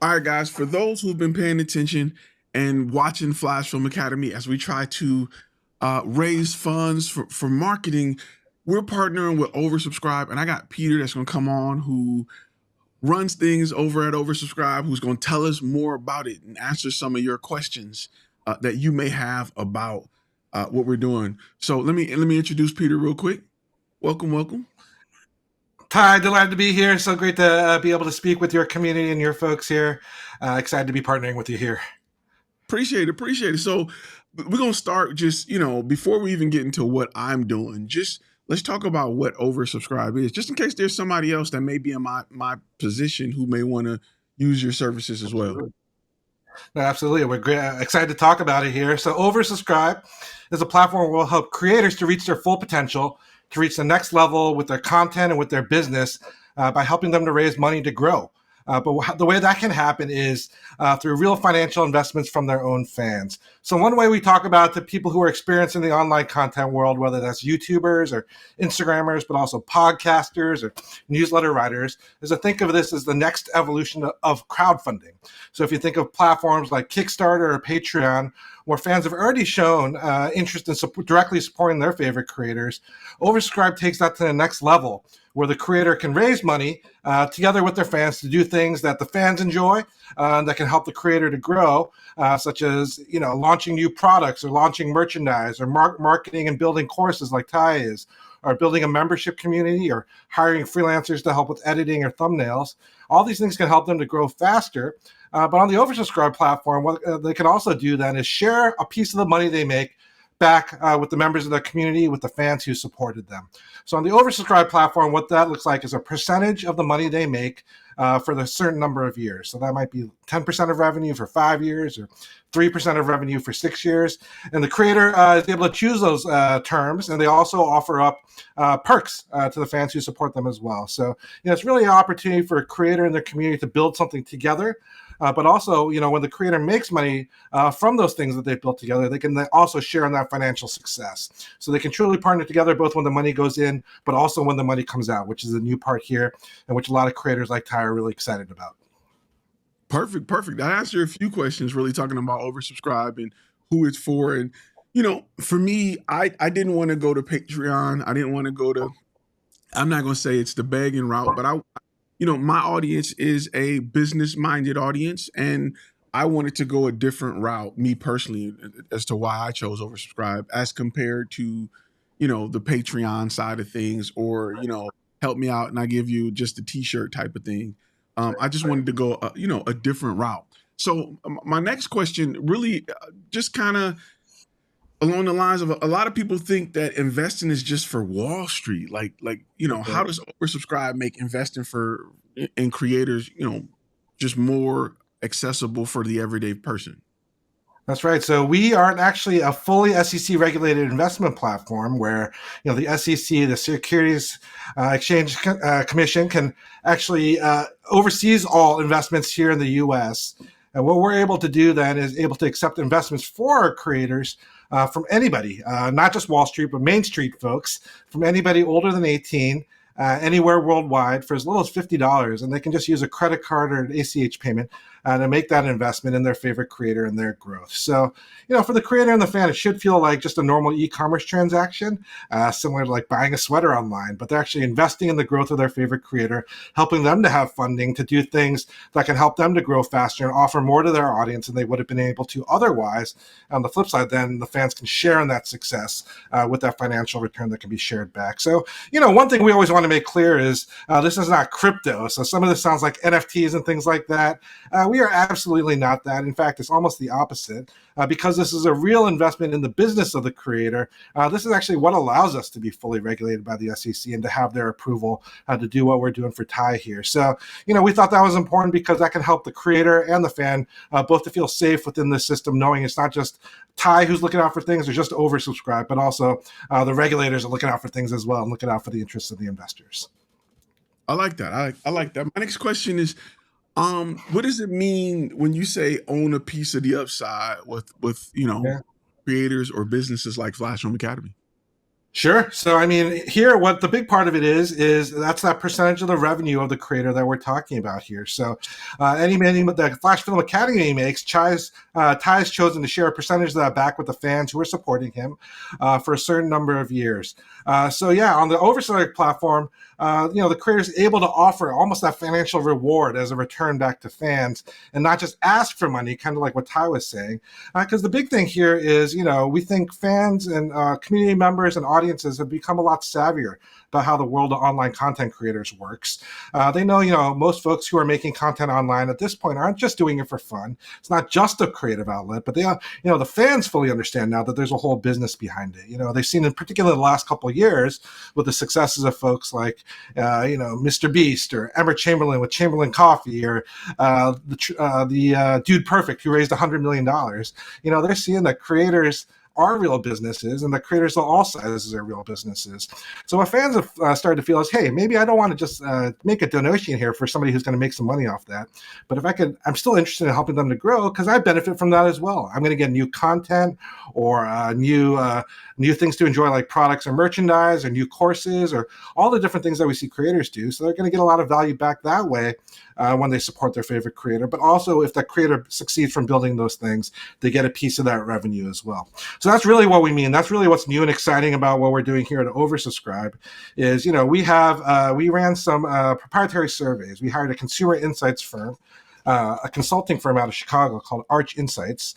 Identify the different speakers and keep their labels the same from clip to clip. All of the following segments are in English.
Speaker 1: All right, guys, for those who've been paying attention and watching Flash Film Academy as we try to raise funds for marketing, we're partnering with Oversubscribe, and I got Peter that's going to come on who runs things over at Oversubscribe, who's going to tell us more about it and answer some of your questions that you may have about what we're doing. So let me introduce Peter real quick. Welcome.
Speaker 2: Ty, delighted to be here. So great to be able to speak with your community and your folks here. Excited to be partnering with you here.
Speaker 1: Appreciate it. So we're going to start just, before we even get into what I'm doing, just let's talk about what Oversubscribe is, just in case there's somebody else that may be in my position who may want to use your services as well.
Speaker 2: No, absolutely. We're excited to talk about it here. So Oversubscribe is a platform where we'll help creators to reach their full potential, to reach the next level with their content and with their business by helping them to raise money to grow. But the way that can happen is through real financial investments from their own fans. So one way we talk about the people who are experiencing the online content world, whether that's YouTubers or Instagrammers, but also podcasters or newsletter writers, is to think of this as the next evolution of crowdfunding. So if you think of platforms like Kickstarter or Patreon, where fans have already shown interest in directly supporting their favorite creators, Oversubscribe takes that to the next level, where the creator can raise money together with their fans to do things that the fans enjoy that can help the creator to grow, such as launching new products or launching merchandise or marketing and building courses like Ty is, or building a membership community or hiring freelancers to help with editing or thumbnails. All these things can help them to grow faster. But on the Oversubscribe platform, what they can also do then is share a piece of the money they make back with the members of their community, with the fans who supported them. So on the Oversubscribe platform, what that looks like is a percentage of the money they make for the certain number of years. So that might be 10% of revenue for 5 years or 3% of revenue for 6 years. And the creator is able to choose those terms, and they also offer up perks to the fans who support them as well. So it's really an opportunity for a creator and their community to build something together. But also, when the creator makes money from those things that they've built together, they can also share in that financial success. So they can truly partner together, both when the money goes in, but also when the money comes out, which is a new part here, and which a lot of creators like Ty are really excited about.
Speaker 1: Perfect. I asked you a few questions, really talking about Oversubscribe and who it's for. And, for me, I didn't want to go to Patreon. I didn't want to go to, I'm not going to say it's the begging route, but my audience is a business-minded audience, and I wanted to go a different route, me personally, as to why I chose Oversubscribe as compared to, the Patreon side of things, or, help me out and I give you just a t-shirt type of thing. I just wanted to go, a different route. So my next question really just kind of along the lines of a lot of people think that investing is just for Wall Street. How does Oversubscribe make investing in creators, just more accessible for the everyday person?
Speaker 2: That's right. So we are actually a fully SEC regulated investment platform where, the SEC, the Securities Exchange Commission, can actually oversees all investments here in the U.S. And what we're able to do then is able to accept investments for our creators from anybody, not just Wall Street, but Main Street folks, from anybody older than 18, anywhere worldwide for as little as $50. And they can just use a credit card or an ACH payment to make that investment in their favorite creator and their growth. So, for the creator and the fan, it should feel like just a normal e-commerce transaction, similar to like buying a sweater online, but they're actually investing in the growth of their favorite creator, helping them to have funding to do things that can help them to grow faster and offer more to their audience than they would have been able to otherwise. On the flip side, then the fans can share in that success with that financial return that can be shared back. So, one thing we always want to make clear is this is not crypto. So some of this sounds like NFTs and things like that. We are absolutely not that. In fact, it's almost the opposite. Because this is a real investment in the business of the creator, this is actually what allows us to be fully regulated by the SEC and to have their approval to do what we're doing for Ty here. So, we thought that was important because that can help the creator and the fan both to feel safe within the system, knowing it's not just Ty who's looking out for things or just Oversubscribe, but also the regulators are looking out for things as well and looking out for the interests of the investors.
Speaker 1: I like that. I like that. My next question is, what does it mean when you say own a piece of the upside with creators or businesses like FlashFilm Academy?
Speaker 2: Sure. So, I mean, here, what the big part of it is that's that percentage of the revenue of the creator that we're talking about here. So, any that Flash Film Academy makes, Ty's chosen to share a percentage of that back with the fans who are supporting him for a certain number of years. So, yeah, on the Overselect platform, the creator is able to offer almost that financial reward as a return back to fans and not just ask for money, kind of like what Ty was saying. Because the big thing here is, we think fans and community members and audiences have become a lot savvier about how the world of online content creators works. They know, most folks who are making content online at this point aren't just doing it for fun. It's not just a creative outlet, but the fans fully understand now that there's a whole business behind it. They've seen, in particular, the last couple of years with the successes of folks like, Mr. Beast or Emma Chamberlain with Chamberlain Coffee, or the Dude Perfect who raised $100 million. They're seeing that creators are real businesses and that creators of all sizes are real businesses. So what fans have started to feel is, hey, maybe I don't want to just make a donation here for somebody who's going to make some money off that. But if I'm still interested in helping them to grow because I benefit from that as well. I'm going to get new content or new things to enjoy, like products or merchandise or new courses or all the different things that we see creators do. So they're going to get a lot of value back that way when they support their favorite creator. But also, if that creator succeeds from building those things, they get a piece of that revenue as well. So that's really what we mean. That's really what's new and exciting about what we're doing here at Oversubscribe is, we ran some proprietary surveys. We hired a consumer insights firm, a consulting firm out of Chicago called Arch Insights.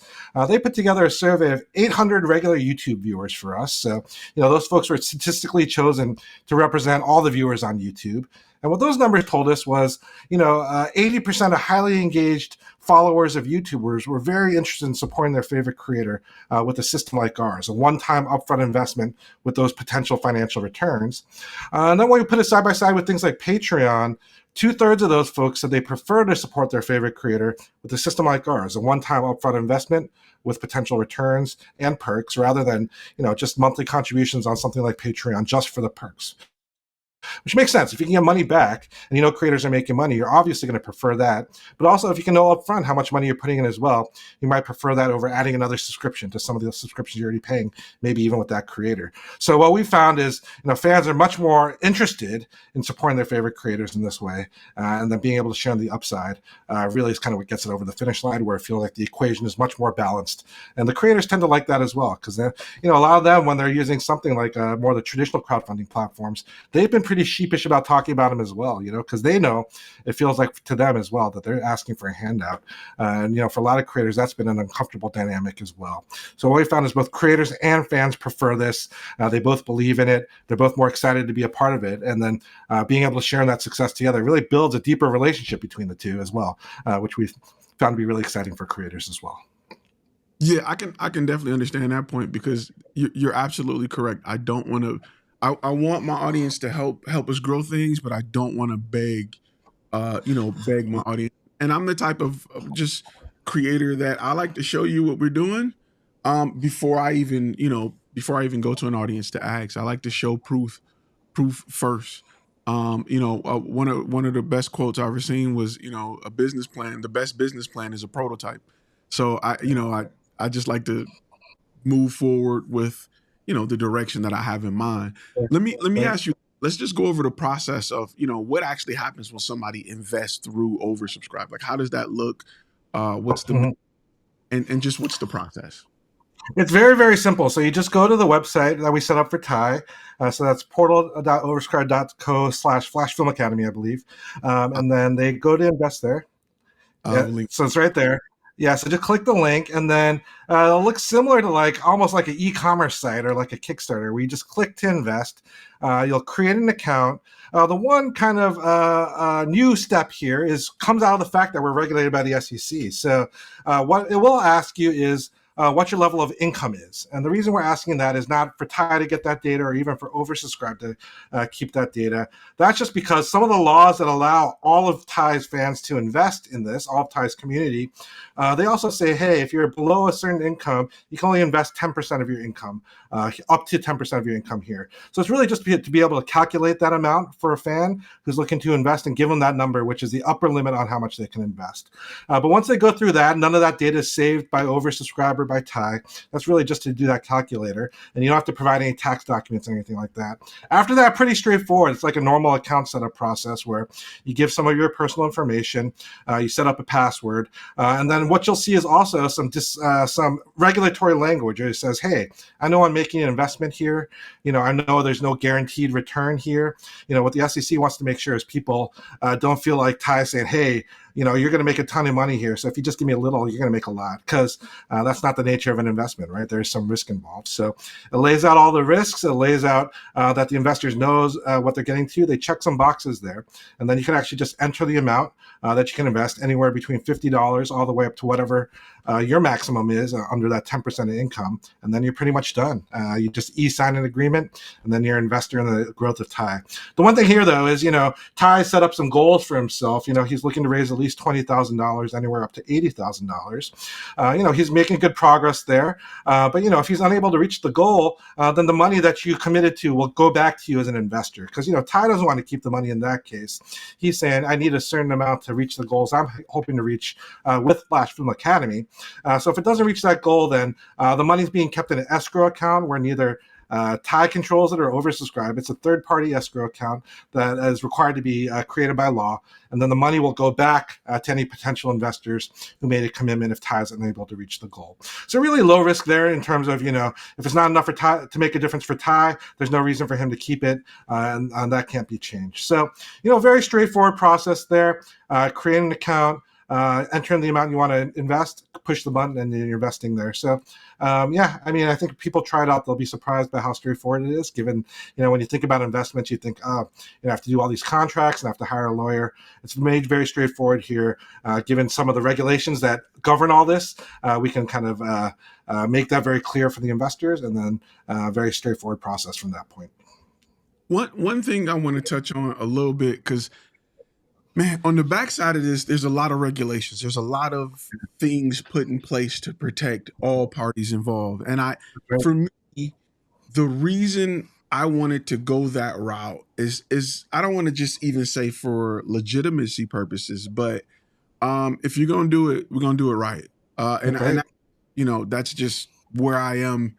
Speaker 2: They put together a survey of 800 regular YouTube viewers for us. So, those folks were statistically chosen to represent all the viewers on YouTube. And what those numbers told us was, 80% of highly engaged followers of YouTubers were very interested in supporting their favorite creator with a system like ours, a one-time upfront investment with those potential financial returns. And then when we put it side by side with things like Patreon, 2/3 of those folks said they prefer to support their favorite creator with a system like ours, a one-time upfront investment with potential returns and perks, rather than just monthly contributions on something like Patreon just for the perks. Which makes sense. If you can get money back and creators are making money, you're obviously going to prefer that. But also, if you can know upfront how much money you're putting in as well, you might prefer that over adding another subscription to some of the subscriptions you're already paying, maybe even with that creator. So what we found is, fans are much more interested in supporting their favorite creators in this way, and then being able to share on the upside really is kind of what gets it over the finish line, where it feels like the equation is much more balanced. And the creators tend to like that as well, because a lot of them, when they're using something like more of the traditional crowdfunding platforms, they've been pretty sheepish about talking about them as well, because they know it feels like to them as well that they're asking for a handout. And, for a lot of creators, that's been an uncomfortable dynamic as well. So what we found is both creators and fans prefer this. They both believe in it. They're both more excited to be a part of it. And then being able to share in that success together really builds a deeper relationship between the two as well, which we've found to be really exciting for creators as well.
Speaker 1: Yeah, I can definitely understand that point, because you're absolutely correct. I don't want to. I want my audience to help us grow things, but I don't want to beg my audience. And I'm the type of just creator that I like to show you what we're doing before I even go to an audience to ask. I like to show proof first. One of the best quotes I've ever seen was, a business plan. The best business plan is a prototype. So I just like to move forward with the direction that I have in mind. Let me ask you. Let's just go over the process of what actually happens when somebody invests through Oversubscribe. Like, how does that look? What's the and just what's the process?
Speaker 2: It's very, very simple. So you just go to the website that we set up for Ty. So that's portal.oversubscribe.co/FlashFilm Academy, I believe. And then they go to invest there. So it's right there. Yeah, so just click the link, and then it'll look similar to almost like an e-commerce site or like a Kickstarter, where you just click to invest. You'll create an account. The one kind of new step here comes out of the fact that we're regulated by the SEC. So what it will ask you is what your level of income is. And the reason we're asking that is not for Ty to get that data or even for Oversubscribe to keep that data. That's just because some of the laws that allow all of Ty's fans to invest in this, all of Ty's community, they also say, hey, if you're below a certain income, you can only invest 10% of your income, up to 10% of your income here. So it's really just to be able to calculate that amount for a fan who's looking to invest and give them that number, which is the upper limit on how much they can invest. But once they go through that, none of that data is saved by Oversubscribe covered by Ty. That's really just to do that calculator, and you don't have to provide any tax documents or anything like that. After that, pretty straightforward. It's like a normal account setup process where you give some of your personal information, you set up a password, and then what you'll see is also some regulatory language. It says, "Hey, I know I'm making an investment here. I know there's no guaranteed return here." What the SEC wants to make sure is people don't feel like Ty saying, "Hey, you're going to make a ton of money here. So if you just give me a little, you're going to make a lot," because that's not the nature of an investment, right? There's some risk involved. So it lays out all the risks. It lays out that the investors knows what they're getting to. They check some boxes there, and then you can actually just enter the amount that you can invest, anywhere between $50 all the way up to whatever your maximum is under that 10% of income, and then you're pretty much done. You just e-sign an agreement, and then you're an investor in the growth of Ty. The one thing here, though, is Ty set up some goals for himself. He's looking to raise at least $20,000, anywhere up to $80,000. He's making good progress there. But if he's unable to reach the goal, then the money that you committed to will go back to you as an investor. Because Ty doesn't want to keep the money in that case. He's saying, I need a certain amount to reach the goals I'm hoping to reach with FlashFilm Academy. So if it doesn't reach that goal, then the money's being kept in an escrow account where neither Ty controls it or oversubscribe. It's a third-party escrow account that is required to be created by law, and then the money will go back to any potential investors who made a commitment if Ty is unable to reach the goal. So really low risk there in terms of, if it's not enough for Ty to make a difference for Ty, there's no reason for him to keep it, and that can't be changed. So, very straightforward process there. Create an account, enter in the amount you want to invest, push the button, and then you're investing there. So, I think people try it out. They'll be surprised by how straightforward it is, given, when you think about investments, you think, oh, you have to do all these contracts and have to hire a lawyer. It's made very straightforward here. Given some of the regulations that govern all this, we can kind of make that very clear for the investors, and then very straightforward process from that point.
Speaker 1: One thing I want to touch on a little bit, because man, on the backside of this, there's a lot of regulations. There's a lot of things put in place to protect all parties involved. And for me, the reason I wanted to go that route is I don't want to just even say for legitimacy purposes, but if you're gonna do it, we're gonna do it right. And that's just where I am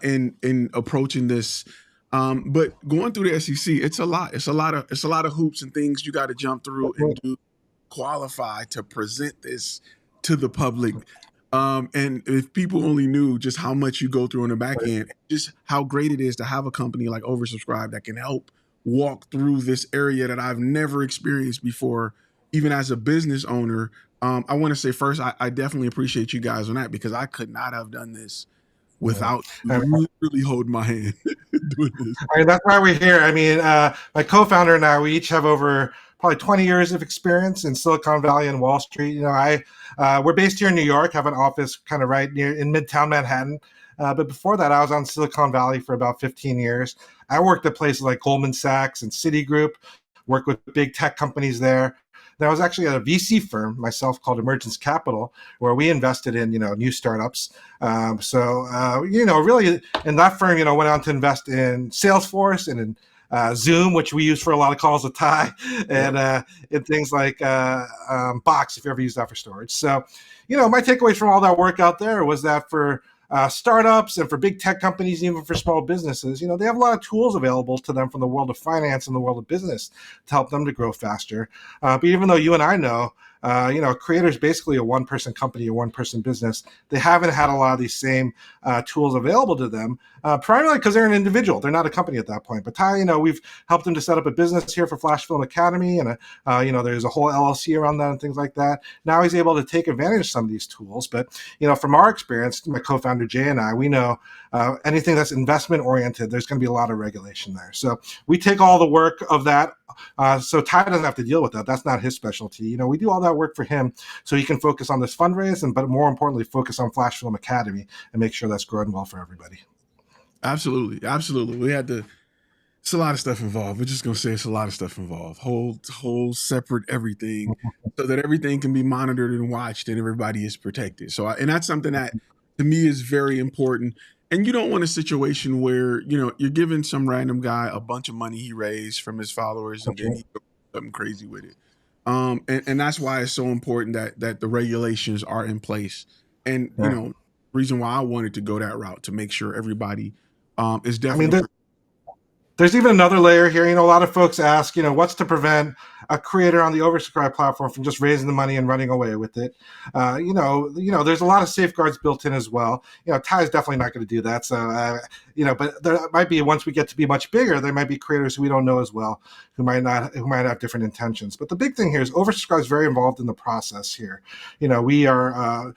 Speaker 1: in approaching this. But going through the SEC, it's a lot. It's a lot of hoops and things you got to jump through and do qualify to present this to the public. And if people only knew just how much you go through on the back end, just how great it is to have a company like Oversubscribe that can help walk through this area that I've never experienced before, even as a business owner. I want to say first, I definitely appreciate you guys on that, because I could not have done this without really holding my hand doing this.
Speaker 2: That's why we're here. My co-founder and I, we each have over probably 20 years of experience in Silicon Valley and Wall Street. We're based here in New York, have an office kind of right near in Midtown Manhattan. But before that, I was on Silicon Valley for about 15 years. I worked at places like Goldman Sachs and Citigroup, worked with big tech companies there. Then I was actually at a VC firm myself called Emergence Capital, where we invested in, new startups. Really in that firm, went on to invest in Salesforce and in Zoom, which we use for a lot of calls with Ty, and in things like Box, if you ever use that for storage. So, my takeaways from all that work out there was that for startups and for big tech companies, even for small businesses, they have a lot of tools available to them from the world of finance and the world of business to help them to grow faster. But even though you and I know, Creator is basically a one-person company, a one-person business, they haven't had a lot of these same tools available to them, primarily because they're an individual. They're not a company at that point. But Ty, we've helped him to set up a business here for FlashFilm Academy, and there's a whole LLC around that and things like that. Now he's able to take advantage of some of these tools. But from our experience, my co-founder Jay and I, we know anything that's investment-oriented, there's going to be a lot of regulation there. So we take all the work of that. So Ty doesn't have to deal with that. That's not his specialty. We do all that work for him so he can focus on this fundraise, but more importantly, focus on FlashFilm Academy and make sure that's growing well for everybody.
Speaker 1: Absolutely. It's a lot of stuff involved. We're just going to say it's a lot of stuff involved. Whole separate everything, so that everything can be monitored and watched and everybody is protected. So, and that's something that to me is very important. And you don't want a situation where, you're giving some random guy a bunch of money he raised from his followers and then he does something crazy with it. And that's why it's so important that the regulations are in place. And, reason why I wanted to go that route, to make sure everybody is
Speaker 2: I mean,
Speaker 1: definitely.
Speaker 2: there's even another layer here. A lot of folks ask, what's to prevent a creator on the oversubscribed platform from just raising the money and running away with it? There's a lot of safeguards built in as well. Ty is definitely not going to do that. So, but there might be, once we get to be much bigger, there might be creators who we don't know as well, who might have different intentions. But the big thing here is oversubscribed is very involved in the process here. We are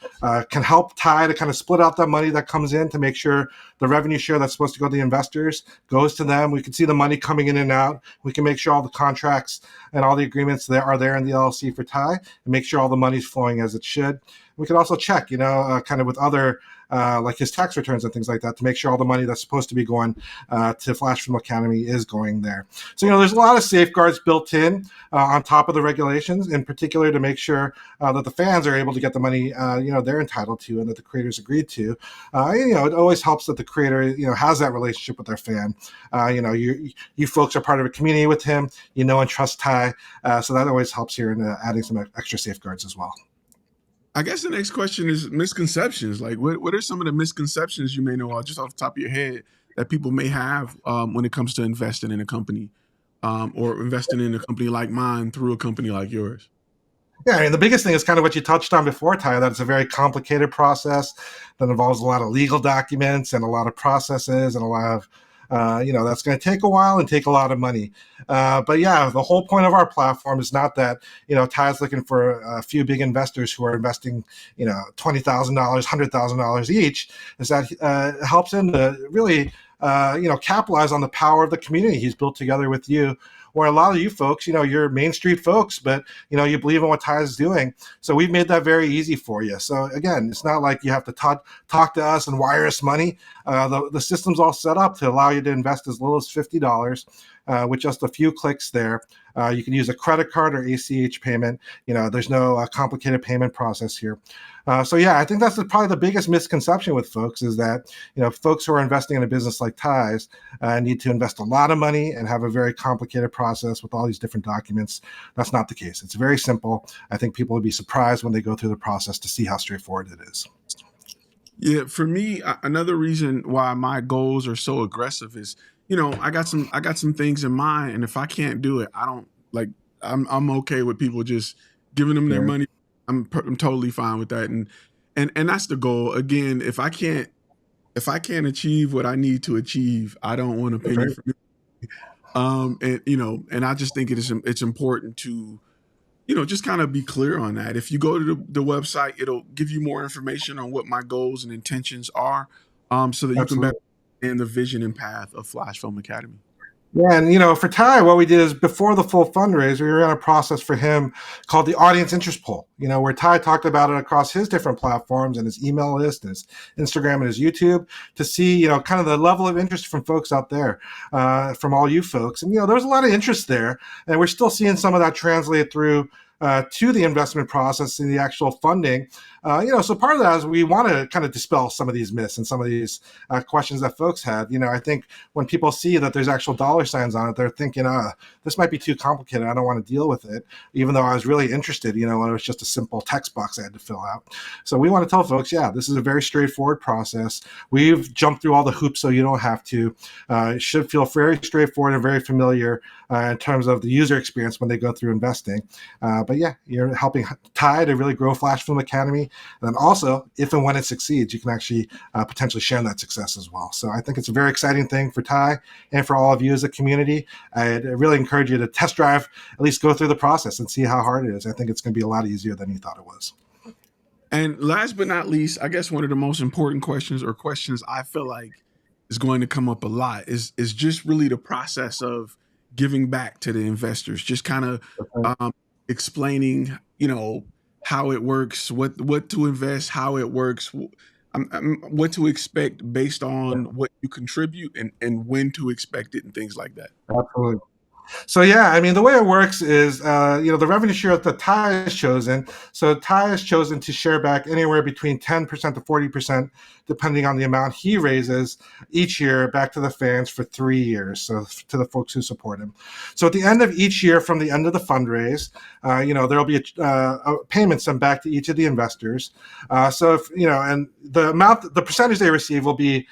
Speaker 2: can help Ty to kind of split out that money that comes in to make sure the revenue share that's supposed to go to the investors goes to them. We can see the money coming in and out. We can make sure all the contracts and all the agreements there are there in the LLC for Ty, and make sure all the money's flowing as it should. We can also check, kind of with other like his tax returns and things like that, to make sure all the money that's supposed to be going to FlashFilm Academy is going there. So, there's a lot of safeguards built in on top of the regulations, in particular to make sure that the fans are able to get the money, they're entitled to and that the creators agreed to. It always helps that the creator, has that relationship with their fan. You folks are part of a community with him, and trust Ty. So that always helps here in adding some extra safeguards as well.
Speaker 1: I guess the next question is misconceptions. Like, what are some of the misconceptions you may know, just off the top of your head, that people may have when it comes to investing in a company, or investing in a company like mine through a company like yours?
Speaker 2: Yeah, I mean, the biggest thing is kind of what you touched on before, Ty, that it's a very complicated process that involves a lot of legal documents and a lot of processes and a lot of, that's going to take a while and take a lot of money. But yeah, the whole point of our platform is not that, Ty's looking for a few big investors who are investing, $20,000, $100,000 each, is that it helps him to really, capitalize on the power of the community he's built together with you, where a lot of you folks, you're Main Street folks, but you believe in what Ty is doing. So we've made that very easy for you. So again, it's not like you have to talk to us and wire us money. The system's all set up to allow you to invest as little as $50 with just a few clicks there. You can use a credit card or ACH payment. There's no complicated payment process here. So yeah, I think that's probably the biggest misconception with folks, is that folks who are investing in a business like Ty's need to invest a lot of money and have a very complicated process with all these different documents. That's not the case. It's very simple. I think people would be surprised when they go through the process to see how straightforward it is.
Speaker 1: Yeah, for me, another reason why my goals are so aggressive is, I got some things in mind, and if I can't do it, I don't like. I'm okay with people just giving them their
Speaker 2: Yeah.
Speaker 1: money. I'm totally fine with that, and that's the goal. Again, if I can't achieve what I need to achieve, I don't want a
Speaker 2: That's
Speaker 1: penny
Speaker 2: right.
Speaker 1: from it. And I just think it's important to, just kind of be clear on that. If you go to the website, it'll give you more information on what my goals and intentions are, so that you can better
Speaker 2: Absolutely.
Speaker 1: understand the vision and path of Flash Film Academy.
Speaker 2: Yeah, and for Ty, what we did is, before the full fundraiser, we ran a process for him called the audience interest poll. Where Ty talked about it across his different platforms and his email list and his Instagram and his YouTube, to see kind of the level of interest from folks out there, from all you folks. And there was a lot of interest there, and we're still seeing some of that translate through to the investment process and the actual funding. So part of that is we want to kind of dispel some of these myths and some of these questions that folks had. I think when people see that there's actual dollar signs on it, they're thinking, this might be too complicated. I don't want to deal with it, even though I was really interested, when it was just a simple text box I had to fill out. So we want to tell folks, yeah, this is a very straightforward process. We've jumped through all the hoops so you don't have to. It should feel very straightforward and very familiar in terms of the user experience when they go through investing. But yeah, you're helping Ty to really grow Flash Film Academy. And then also, if and when it succeeds, you can actually potentially share in that success as well. So I think it's a very exciting thing for Ty and for all of you as a community. I'd really encourage you to test drive, at least go through the process and see how hard it is. I think it's going to be a lot easier than you thought it was.
Speaker 1: And last but not least, I guess one of the most important questions, or questions I feel like is going to come up a lot, is just really the process of giving back to the investors. Just kind of explaining, how it works, what to invest, how it works, what to expect based on what you contribute, and when to expect it, and things like that.
Speaker 2: Absolutely. So yeah, I mean, the way it works is, the revenue share that Ty has chosen. So Ty has chosen to share back anywhere between 10% to 40%, depending on the amount he raises each year, back to the fans for 3 years. So to the folks who support him. So at the end of each year, from the end of the fundraise, there will be a payment sent back to each of the investors. So if and the percentage they receive will be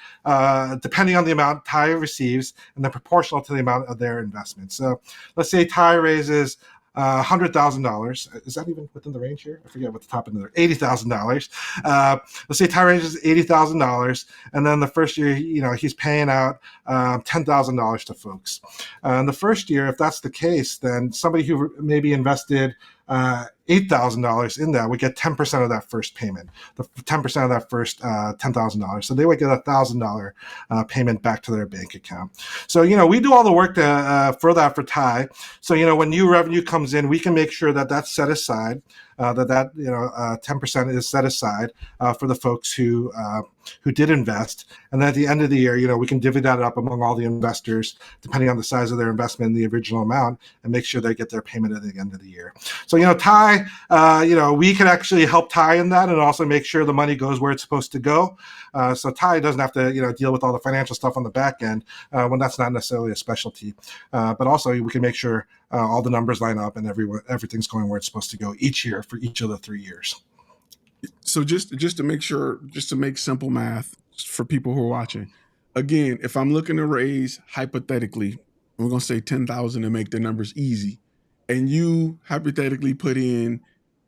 Speaker 2: depending on the amount Ty receives, and then proportional to the amount of their investment. So let's say Ty raises $100,000. Is that even within the range here? I forget what the top end of there. $80,000. Let's say Ty raises $80,000, and then the first year, he's paying out $10,000 to folks. In the first year, if that's the case, then somebody who maybe invested $8,000 in that would get 10% of that first payment, the 10% of that first $10,000. So they would get $1,000 payment back to their bank account. So, we do all the work for that for Ty. So, when new revenue comes in, we can make sure that that's set aside, that 10% is set aside for the folks who did invest. And then at the end of the year, we can divvy that up among all the investors, depending on the size of their investment in the original amount, and make sure they get their payment at the end of the year. So, Ty, we can actually help Ty in that and also make sure the money goes where it's supposed to go. So Ty doesn't have to, deal with all the financial stuff on the back end when that's not necessarily a specialty. But also we can make sure all the numbers line up and everything's going where it's supposed to go each year for each of the 3 years.
Speaker 1: So just to make sure, just to make simple math for people who are watching, again, if I'm looking to raise hypothetically, we're gonna say 10,000 to make the numbers easy, and you hypothetically put in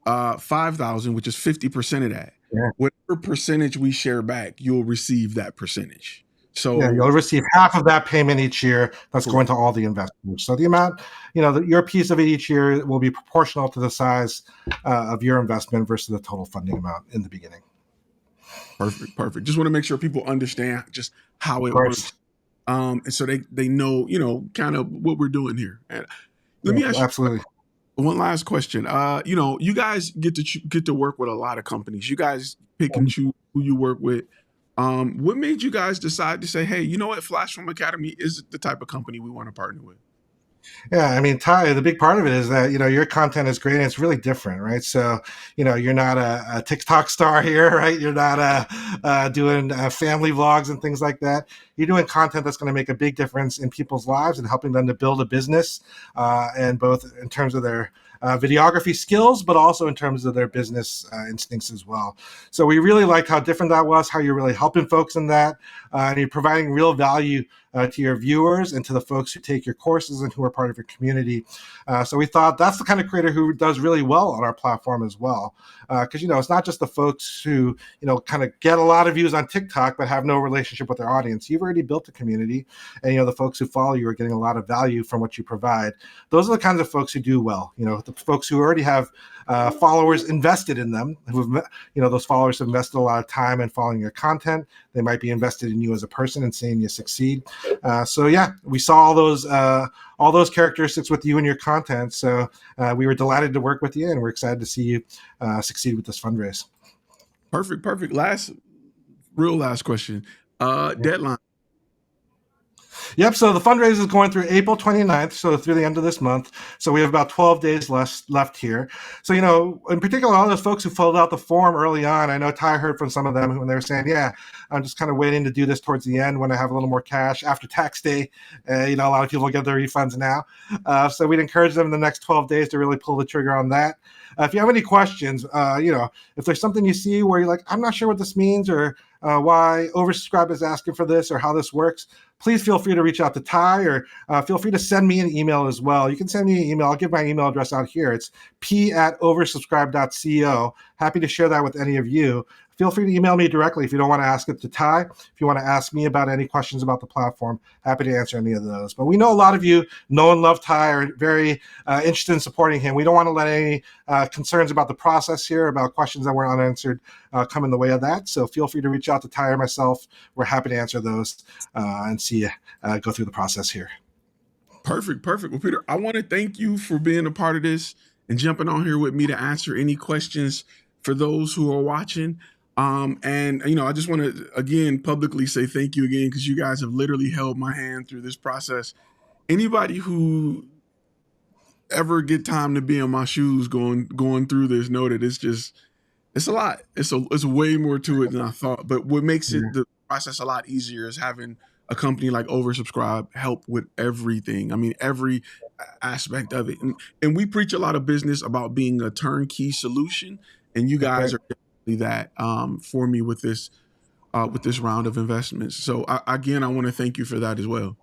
Speaker 1: 5,000, which is 50% of that.
Speaker 2: Yeah.
Speaker 1: Whatever percentage we share back, you'll receive that percentage. So
Speaker 2: Yeah, you'll receive half of that payment each year. That's going to all the investors. So the amount, your piece of it each year will be proportional to the size of your investment versus the total funding amount in the beginning.
Speaker 1: Perfect. Just want to make sure people understand just how it works, and so they know, kind of what we're doing here. And let me ask you
Speaker 2: absolutely
Speaker 1: one last question. You guys get to work with a lot of companies. You guys pick and choose who you work with. What made you guys decide to say, hey, you know what, FlashFilm Academy is the type of company we want to partner with?
Speaker 2: Yeah, I mean, Ty, the big part of it is that your content is great and it's really different, right? So you're not a TikTok star here, right? You're not doing family vlogs and things like that. You're doing content that's going to make a big difference in people's lives and helping them to build a business, and both in terms of their videography skills, but also in terms of their business instincts as well. So we really liked how different that was, how you're really helping folks in that, and you're providing real value to your viewers and to the folks who take your courses and who are part of your community. So we thought that's the kind of creator who does really well on our platform as well. Because, it's not just the folks who, kind of get a lot of views on TikTok but have no relationship with their audience. You've already built a community, and, the folks who follow you are getting a lot of value from what you provide. Those are the kinds of folks who do well. The folks who already have followers invested in them, those followers have invested a lot of time in following your content. They might be invested in you as a person and seeing you succeed. So yeah, we saw all those characteristics with you and your content. So we were delighted to work with you, and we're excited to see you succeed with this fundraise.
Speaker 1: Perfect. Last question. Deadline.
Speaker 2: Yep. So the fundraiser is going through April 29th, so through the end of this month. So we have about 12 days left here. So, in particular, all those folks who filled out the form early on, I know Ty heard from some of them when they were saying, yeah, I'm just kind of waiting to do this towards the end when I have a little more cash after tax day. A lot of people get their refunds now. So we'd encourage them in the next 12 days to really pull the trigger on that. If you have any questions, if there's something you see where you're like, I'm not sure what this means, or why Oversubscribe is asking for this, or how this works, please feel free to reach out to Ty, or feel free to send me an email as well. You can send me an email. I'll give my email address out here. It's p@oversubscribe.co. Happy to share that with any of you. Feel free to email me directly if you don't want to ask it to Ty. If you want to ask me about any questions about the platform, happy to answer any of those. But we know a lot of you know and love Ty, are very interested in supporting him. We don't want to let any concerns about the process here, about questions that were unanswered, come in the way of that. So feel free to reach out to Ty or myself. We're happy to answer those and see you go through the process here.
Speaker 1: Perfect. Well, Peter, I want to thank you for being a part of this and jumping on here with me to answer any questions for those who are watching. And I just want to again publicly say thank you again, because you guys have literally held my hand through this process. Anybody who ever get time to be in my shoes going through this, know that it's a lot. It's way more to it than I thought. But what makes it the process a lot easier is having a company like Oversubscribe help with everything. I mean, every aspect of it. And we preach a lot of business about being a turnkey solution, and you
Speaker 2: That's
Speaker 1: guys
Speaker 2: great.
Speaker 1: are definitely that for me with this round of investments. So again, I want to thank you for that as well.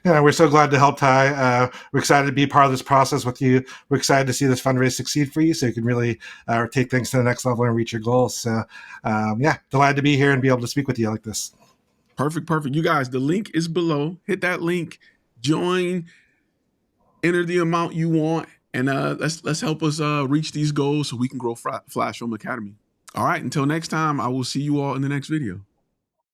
Speaker 2: Yeah, we're so glad to help, Ty. We're excited to be part of this process with you. We're excited to see this fundraise succeed for you, so you can really take things to the next level and reach your goals. So, yeah, delighted to be here and be able to speak with you like this.
Speaker 1: Perfect, perfect. You guys, the link is below. Hit that link, join, enter the amount you want, and let's help us reach these goals so we can grow FlashFilm Academy. All right, until next time, I will see you all in the next video.